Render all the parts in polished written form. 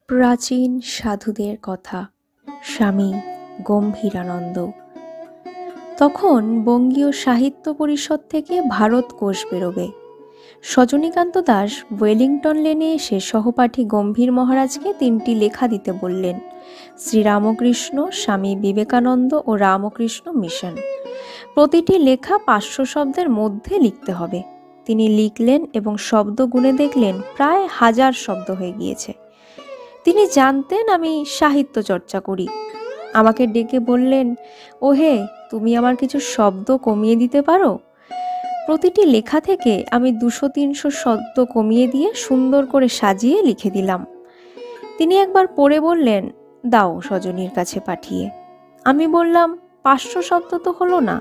প্রাচীন সাধুদের কথা। স্বামী গম্ভীরানন্দ। তখন বঙ্গীয় সাহিত্য পরিষদ থেকে ভারত কোষ বেরোবে। সজনীকান্ত দাস ওয়েলিংটন লেনে এসে সহপাঠী গম্ভীর মহারাজকে 3টি লেখা দিতে বললেন। শ্রীরামকৃষ্ণ, স্বামী বিবেকানন্দ ও রামকৃষ্ণ মিশন। প্রতিটি লেখা 500 শব্দের মধ্যে লিখতে হবে। তিনি লিখলেন এবং শব্দ গুণে দেখলেন প্রায় 1000 শব্দ হয়ে গিয়েছে। তিনি জানতেন আমি সাহিত্য চর্চা করি। আমাকে ডেকে বললেন, ওহে, তুমি আমার কিছু শব্দ কমিয়ে দিতে পারো? প্রতিটি লেখা থেকে আমি 200-300 শব্দ কমিয়ে দিয়ে সুন্দর করে সাজিয়ে লিখে দিলাম। তিনি একবার পড়ে বললেন, দাও সজনীর কাছে পাঠিয়ে। আমি বললাম, 500 শব্দ তো হলো না।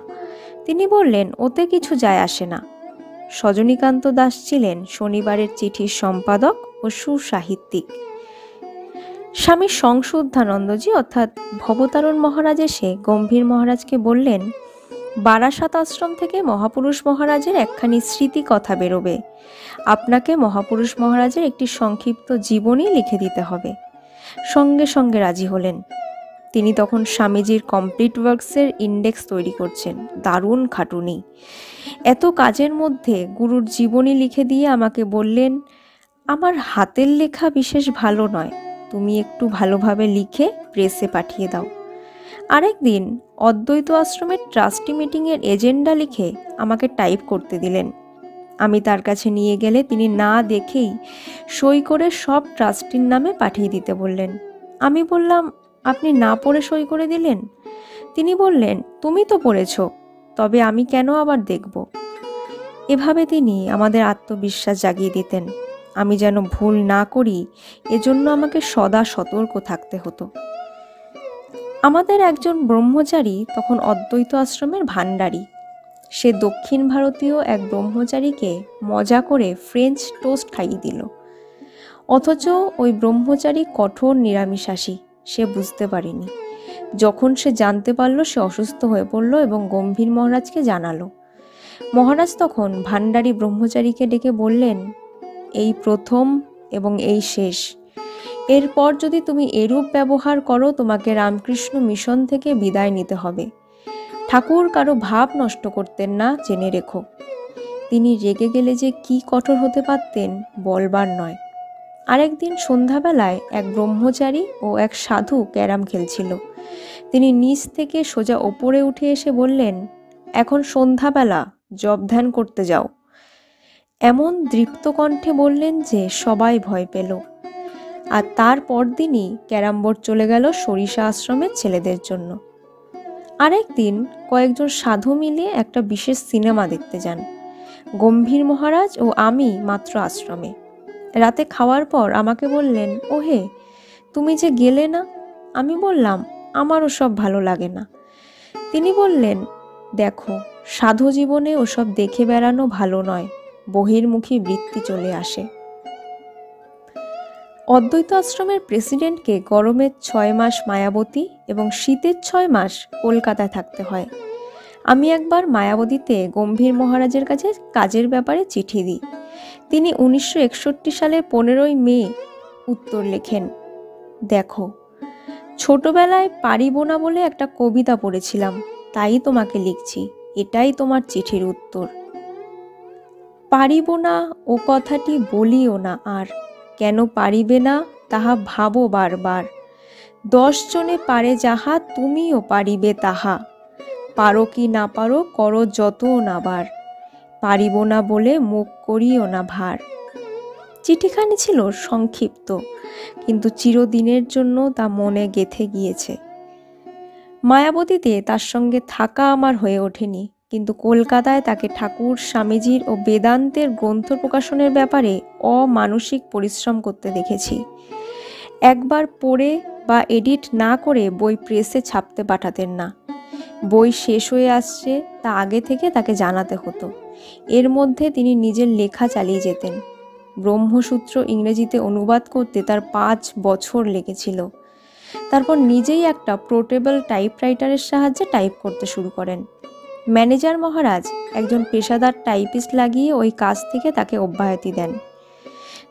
তিনি বললেন, ওতে কিছু যায় আসে না। সজনীকান্ত দাস ছিলেন শনিবারের চিঠির সম্পাদক ও সুসাহিত্যিক। স্বামী সংশুদ্ধানন্দজি অর্থাৎ ভবতারণ মহারাজ এসে গম্ভীর মহারাজকে বললেন, বারাসাত আশ্রম থেকে মহাপুরুষ মহারাজের একখানি স্মৃতি কথা বেরোবে। আপনাকে মহাপুরুষ মহারাজের একটি সংক্ষিপ্ত জীবনী লিখে দিতে হবে। সঙ্গে সঙ্গে রাজি হলেন। তিনি তখন স্বামীজির কমপ্লিট ওয়ার্কসের ইন্ডেক্স তৈরি করছেন। দারুণ খাটুনি। এত কাজের মধ্যে গুরুর জীবনী লিখে দিয়ে আমাকে বললেন, আমার হাতের লেখা বিশেষ ভালো নয়, তুমি একটু ভালোভাবে লিখে প্রেসে পাঠিয়ে দাও। আরেকদিন অদ্বৈত আশ্রমের ট্রাস্টি মিটিংয়ের এজেন্ডা লিখে আমাকে টাইপ করতে দিলেন। আমি তার কাছে নিয়ে গেলে তিনি না দেখেই সই করে সব ট্রাস্টির নামে পাঠিয়ে দিতে বললেন। আমি বললাম, আপনি না পড়ে সই করে দিলেন? তিনি বললেন, তুমি তো পড়েছ, তবে আমি কেন আবার দেখব? এভাবে তিনি আমাদের আত্মবিশ্বাস জাগিয়ে দিতেন। আমি যেন ভুল না করি, এজন্য আমাকে সদা সতর্ক থাকতে হতো। আমাদের একজন ব্রহ্মচারী তখন অদ্বৈত আশ্রমের ভাণ্ডারী। সে দক্ষিণ ভারতীয় এক ব্রহ্মচারীকে মজা করে ফ্রেঞ্চ টোস্ট খাইয়ে দিল। অথচ ওই ব্রহ্মচারী কঠোর নিরামিষাশী। সে বুঝতে পারেনি। যখন সে জানতে পারল, সে অসুস্থ হয়ে পড়ল এবং গম্ভীর মহারাজকে জানালো। মহারাজ তখন ভাণ্ডারী ব্রহ্মচারীকে ডেকে বললেন, এই প্রথম এবং এই শেষ। এরপর যদি তুমি এরূপ ব্যবহার করো, তোমাকে রামকৃষ্ণ মিশন থেকে বিদায় নিতে হবে। ঠাকুর কারো ভাব নষ্ট করতেন না, জেনে রেখো। তিনি রেগে গেলে যে কি কঠোর হতে পারতেন বলবার নয়। আরেকদিন সন্ধ্যাবেলায় এক ব্রহ্মচারী ও এক সাধু ক্যারাম খেলছিল। তিনি নিচ থেকে সোজা ওপরে উঠে এসে বললেন, এখন সন্ধ্যাবেলা, জপ ধ্যান করতে যাও। এমন দৃপ্ত কণ্ঠে বললেন যে সবাই ভয় পেল। আর তার পরদিনই ক্যারাম বোর্ড চলে গেল সরিষা আশ্রমের ছেলেদের জন্য। আরেকদিন কয়েকজন সাধু মিলে একটা বিশেষ সিনেমা দেখতে যান। গম্ভীর মহারাজ ও আমি মাত্র আশ্রমে। রাতে খাওয়ার পর আমাকে বললেন, ওহে, তুমি যে গেলে না। আমি বললাম, আমারও সব ভালো লাগে না। তিনি বললেন, দেখো, সাধু জীবনে ওসব দেখে বেড়ানো ভালো নয়, বহির্মুখী বৃত্তি চলে আসে। অদ্বৈত আশ্রমের প্রেসিডেন্টকে গরমের 6 মাস মায়াবতী এবং শীতের 6 মাস কলকাতায় থাকতে হয়। আমি একবার মায়াবতীতে গম্ভীর মহারাজের কাছে কাজের ব্যাপারে চিঠি দিই। তিনি 1961 সালের 15ই মে উত্তর লেখেন, দেখো, ছোটবেলায় পারিব না বলে একটা কবিতা পড়েছিলাম, তাই তোমাকে লিখছি। এটাই তোমার চিঠির উত্তর। পারিব না ও কথাটি বলিও না আর, কেন পারিবে না তাহা ভাবো বারবার। 10 জনে পারে যাহা, তুমিও পারিবে তাহা। পারো কি না পারো, করো যত নাবার। পারিব না বলে মুখ করিও না ভার। চিঠিখানি ছিল সংক্ষিপ্ত, কিন্তু চিরদিনের জন্য তা মনে গেঁথে গিয়েছে। মায়াবতীতে তার সঙ্গে থাকা আমার হয়ে ওঠেনি, কিন্তু কলকাতায় তাকে ঠাকুর, স্বামীজির ও বেদান্তের গ্রন্থ প্রকাশনের ব্যাপারে অমানসিক পরিশ্রম করতে দেখেছি। একবার পড়ে বা এডিট না করে বই প্রেসে ছাপতে পাঠাতেন না। বই শেষ হয়ে আসছে তা আগে থেকে তাকে জানাতে হতো। এর মধ্যে তিনি নিজের লেখা চালিয়ে যেতেন। ব্রহ্মসূত্র ইংরেজিতে অনুবাদ করতে তার 5 বছর লেগেছিল। তারপর নিজেই একটা পোর্টেবল টাইপরাইটারের সাহায্যে টাইপ করতে শুরু করেন। ম্যানেজার মহারাজ একজন পেশাদার টাইপিস্ট লাগিয়ে ওই কাজ থেকে তাকে অব্যাহতি দেন।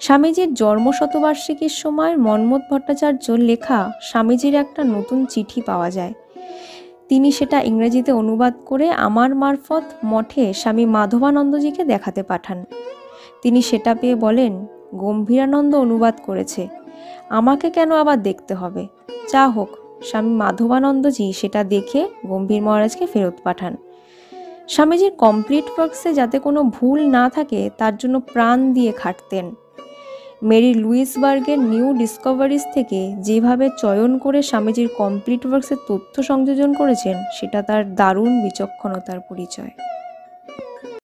স্বামীজির জন্মশতবার্ষিকীর সময় মন্মথ ভট্টাচার্যর লেখা স্বামীজির একটা নতুন চিঠি পাওয়া যায়। তিনি সেটা ইংরেজিতে অনুবাদ করে আমার মারফত মঠে স্বামী মাধবানন্দজিকে দেখাতে পাঠান। তিনি সেটা পেয়ে বলেন, গম্ভীরানন্দ অনুবাদ করেছে, আমাকে কেন আবার দেখতে হবে? যা হোক, স্বামী মাধবানন্দজি সেটা দেখে গম্ভীর মহারাজকে ফেরত পাঠান। স্বামীজির কমপ্লিট ওয়ার্কসে যাতে কোনো ভুল না থাকে তার জন্য প্রাণ দিয়ে খাটতেন। মেরি লুইসবার্গের নিউ ডিসকভারিজ থেকে যেভাবে চয়ন করে স্বামীজির কমপ্লিট ওয়ার্কসের তথ্য সংযোজন করেছেন সেটা তার দারুণ বিচক্ষণতার পরিচয়।